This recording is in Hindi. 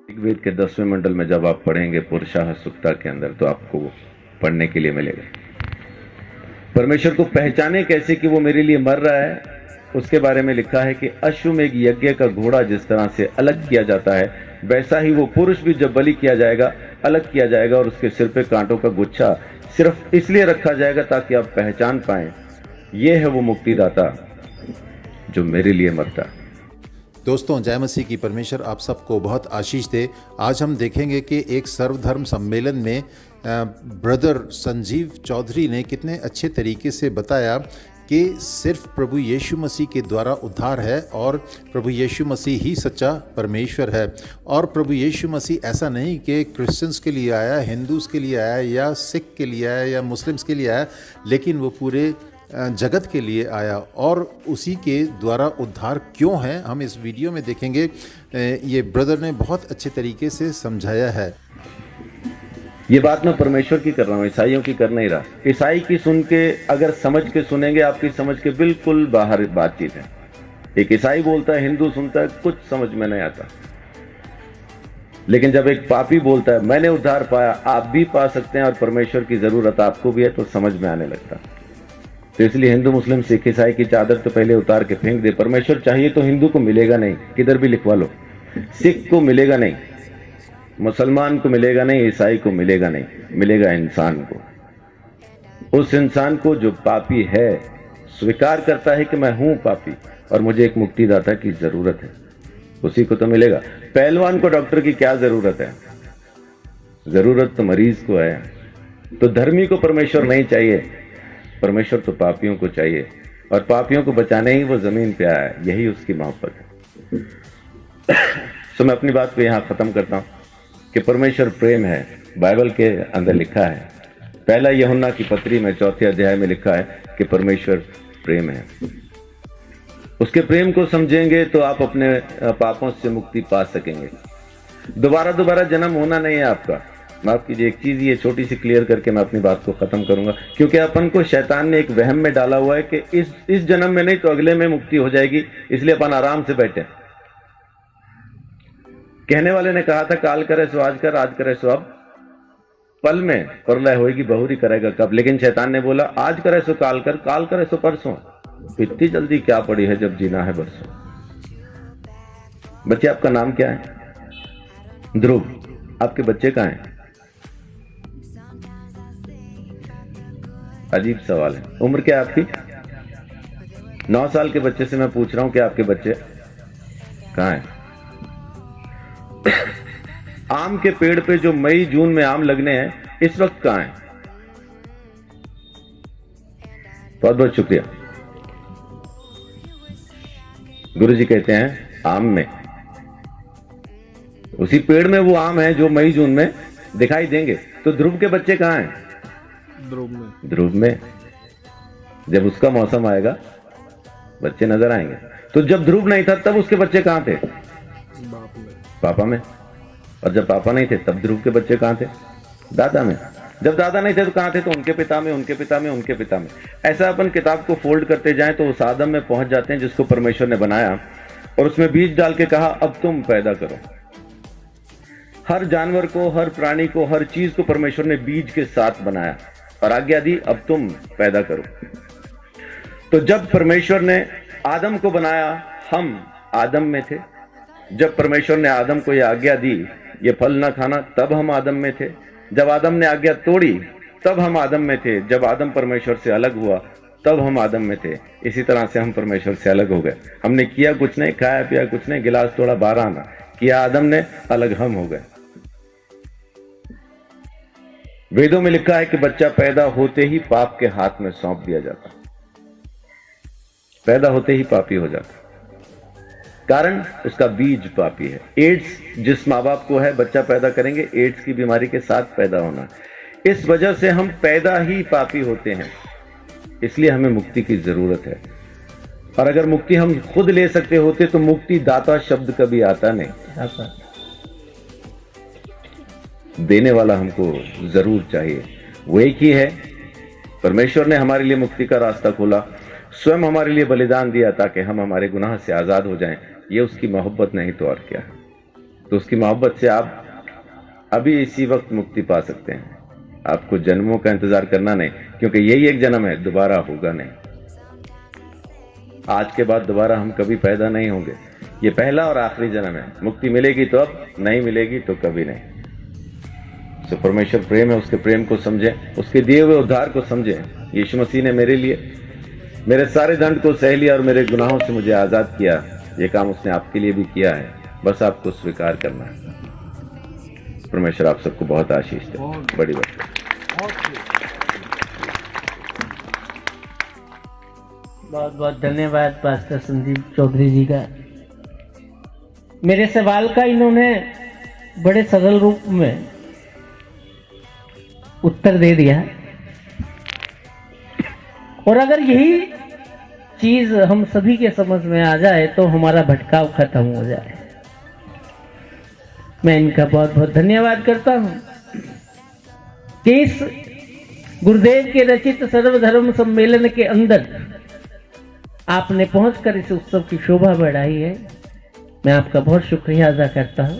ऋग्वेद के 10वें मंडल में जब आप पढ़ेंगे पुरुषाह सुक्ता के अंदर, तो आपको वो पढ़ने के लिए मिलेगा। परमेश्वर को पहचाने कैसे कि वो मेरे लिए मर रहा है, उसके बारे में लिखा है कि अश्वमेघ यज्ञ का घोड़ा जिस तरह से अलग किया जाता है, वैसा ही वो पुरुष भी जब बलि किया जाएगा अलग किया जाएगा, और उसके सिर पे कांटों का गुच्छा सिर्फ इसलिए रखा जाएगा ताकि आप पहचान पाएं ये है वो मुक्तिदाता जो मेरे लिए मरता। दोस्तों, जय मसीह की। परमेश्वर आप सबको बहुत आशीष दे। आज हम देखेंगे कि एक सर्वधर्म सम्मेलन में ब्रदर संजीव चौधरी ने कितने अच्छे तरीके से बताया कि सिर्फ प्रभु यीशु मसीह के द्वारा उद्धार है और प्रभु यीशु मसीह ही सच्चा परमेश्वर है। और प्रभु यीशु मसीह ऐसा नहीं कि क्रिश्चियंस के लिए आया, हिंदूज़ के लिए आया, या सिख के लिए आया, या मुस्लिम्स के लिए आया, लेकिन वो पूरे जगत के लिए आया। और उसी के द्वारा उद्धार क्यों है, हम इस वीडियो में देखेंगे। ये ब्रदर ने बहुत अच्छे तरीके से समझाया है। ये बात मैं परमेश्वर की कर रहा हूँ, ईसाइयों की कर नहीं रहा। ईसाई की सुन के अगर समझ के सुनेंगे, आपकी समझ के बिल्कुल बाहर बातचीत है। एक ईसाई बोलता है, हिंदू सुनता है, कुछ समझ में नहीं आता। लेकिन जब एक पापी बोलता है मैंने उद्धार पाया, आप भी पा सकते हैं और परमेश्वर की जरूरत आपको भी है, तो समझ में आने लगता। तो इसलिए हिंदू मुस्लिम सिख ईसाई की चादर तो पहले उतार के फेंक दे। परमेश्वर चाहिए तो हिंदू को मिलेगा नहीं, किधर भी लिखवा लो। सिख को मिलेगा नहीं, मुसलमान को मिलेगा नहीं, ईसाई को मिलेगा नहीं, मिलेगा इंसान को। उस इंसान को जो पापी है, स्वीकार करता है कि मैं हूं पापी और मुझे एक मुक्तिदाता की जरूरत है, उसी को तो मिलेगा। पहलवान को डॉक्टर की क्या जरूरत है? जरूरत तो मरीज को है। तो धर्मी को परमेश्वर नहीं चाहिए, परमेश्वर तो पापियों को चाहिए, और पापियों को बचाने ही वो जमीन पे आया है। यही उसकी मोहब्बत है। तो मैं अपनी बात को यहां खत्म करता हूं कि परमेश्वर प्रेम है। बाइबल के अंदर लिखा है, पहला यूहन्ना की पत्री में 4 अध्याय में लिखा है कि परमेश्वर प्रेम है। उसके प्रेम को समझेंगे तो आप अपने पापों से मुक्ति पा सकेंगे। दोबारा जन्म होना नहीं है आपका। माफ कीजिए, एक चीज ये छोटी सी क्लियर करके मैं अपनी बात को खत्म करूंगा, क्योंकि अपन को शैतान ने एक वहम में डाला हुआ है कि इस जन्म में नहीं तो अगले में मुक्ति हो जाएगी, इसलिए अपन आराम से बैठे। कहने वाले ने कहा था काल करे सो आज कर, आज करे सो अब, पल में प्रलय होगी, बहुरी करेगा कब। लेकिन शैतान ने बोला आज करे सो काल कर, काल करे सो परसों। इतनी जल्दी क्या पड़ी है जब जीना है बरसों। बच्चे, आपका नाम क्या है? ध्रुव। आपके बच्चे कहाँ हैं? अजीब सवाल है। उम्र क्या है आपकी? 9 साल के बच्चे से मैं पूछ रहा हूं कि आपके बच्चे कहाँ हैं? आम के पेड़ पे जो मई जून में आम लगने हैं, इस वक्त कहां हैं? बहुत बहुत शुक्रिया। गुरुजी कहते हैं आम में, उसी पेड़ में वो आम है जो मई जून में दिखाई देंगे। तो ध्रुव के बच्चे कहां हैं? ध्रुव में। जब उसका मौसम आएगा बच्चे नजर आएंगे। तो जब ध्रुव नहीं था तब उसके बच्चे कहां थे? पापा में। और जब पापा नहीं थे तब ध्रुव के बच्चे कहां थे? दादा में। जब दादा नहीं थे तो कहां थे? तो उनके पिता में, उनके पिता में, उनके पिता में। ऐसा अपन किताब को फोल्ड करते जाएं तो उस आदम में पहुंच जाते हैं जिसको परमेश्वर ने बनाया, और उसमें बीज डाल के कहा अब तुम पैदा करो। हर जानवर को, हर प्राणी को, हर चीज को परमेश्वर ने बीज के साथ बनाया और आज्ञा दी अब तुम पैदा करो। तो जब परमेश्वर ने आदम को बनाया, हम आदम में थे। जब परमेश्वर ने आदम को यह आज्ञा दी ये फल ना खाना, तब हम आदम में थे। जब आदम ने आज्ञा तोड़ी तब हम आदम में थे। जब आदम परमेश्वर से अलग हुआ तब हम आदम में थे। इसी तरह से हम परमेश्वर से अलग हो गए। हमने किया कुछ नहीं, खाया पिया कुछ नहीं, गिलास तोड़ा 12 आना किया आदम ने, अलग हम हो गए। वेदों में लिखा है कि बच्चा पैदा होते ही पाप के हाथ में सौंप दिया जाता। पैदा होते ही पापी हो जाता, कारण उसका बीज पापी है। एड्स जिस माँ बाप को है, बच्चा पैदा करेंगे एड्स की बीमारी के साथ पैदा होना। इस वजह से हम पैदा ही पापी होते हैं, इसलिए हमें मुक्ति की जरूरत है। और अगर मुक्ति हम खुद ले सकते होते तो मुक्ति दाता शब्द कभी आता नहीं। देने वाला हमको जरूर चाहिए, वो एक ही है। परमेश्वर ने हमारे लिए मुक्ति का रास्ता खोला, स्वयं हमारे लिए बलिदान दिया ताकि हम हमारे गुनाह से आजाद हो जाएं। ये उसकी मोहब्बत नहीं तो और क्या है। तो उसकी मोहब्बत से आप अभी इसी वक्त मुक्ति पा सकते हैं। आपको जन्मों का इंतजार करना नहीं, क्योंकि यही एक जन्म है, दोबारा होगा नहीं। आज के बाद दोबारा हम कभी पैदा नहीं होंगे। ये पहला और आखिरी जन्म है। मुक्ति मिलेगी तो अब, नहीं मिलेगी तो कभी नहीं। तो परमेश्वर प्रेम है, उसके प्रेम को समझें, उसके दिए हुए उद्धार को समझें। यीशु मसीह ने मेरे लिए मेरे सारे दंड को सह लिया और मेरे गुनाहों से मुझे आजाद किया। ये काम उसने आपके लिए भी किया है, बस आपको स्वीकार करना है। परमेश्वर आप सबको बहुत आशीष दे। बड़ी बात। बहुत बहुत धन्यवाद पास्टर संजीव चौधरी जी का। मेरे सवाल का इन्होंने बड़े सरल रूप में उत्तर दे दिया, और अगर यही चीज हम सभी के समझ में आ जाए तो हमारा भटकाव खत्म हो जाए। मैं इनका बहुत बहुत धन्यवाद करता हूं कि इस गुरुदेव के रचित सर्वधर्म सम्मेलन के अंदर आपने पहुंचकर इस उत्सव की शोभा बढ़ाई है। मैं आपका बहुत शुक्रिया अदा करता हूं।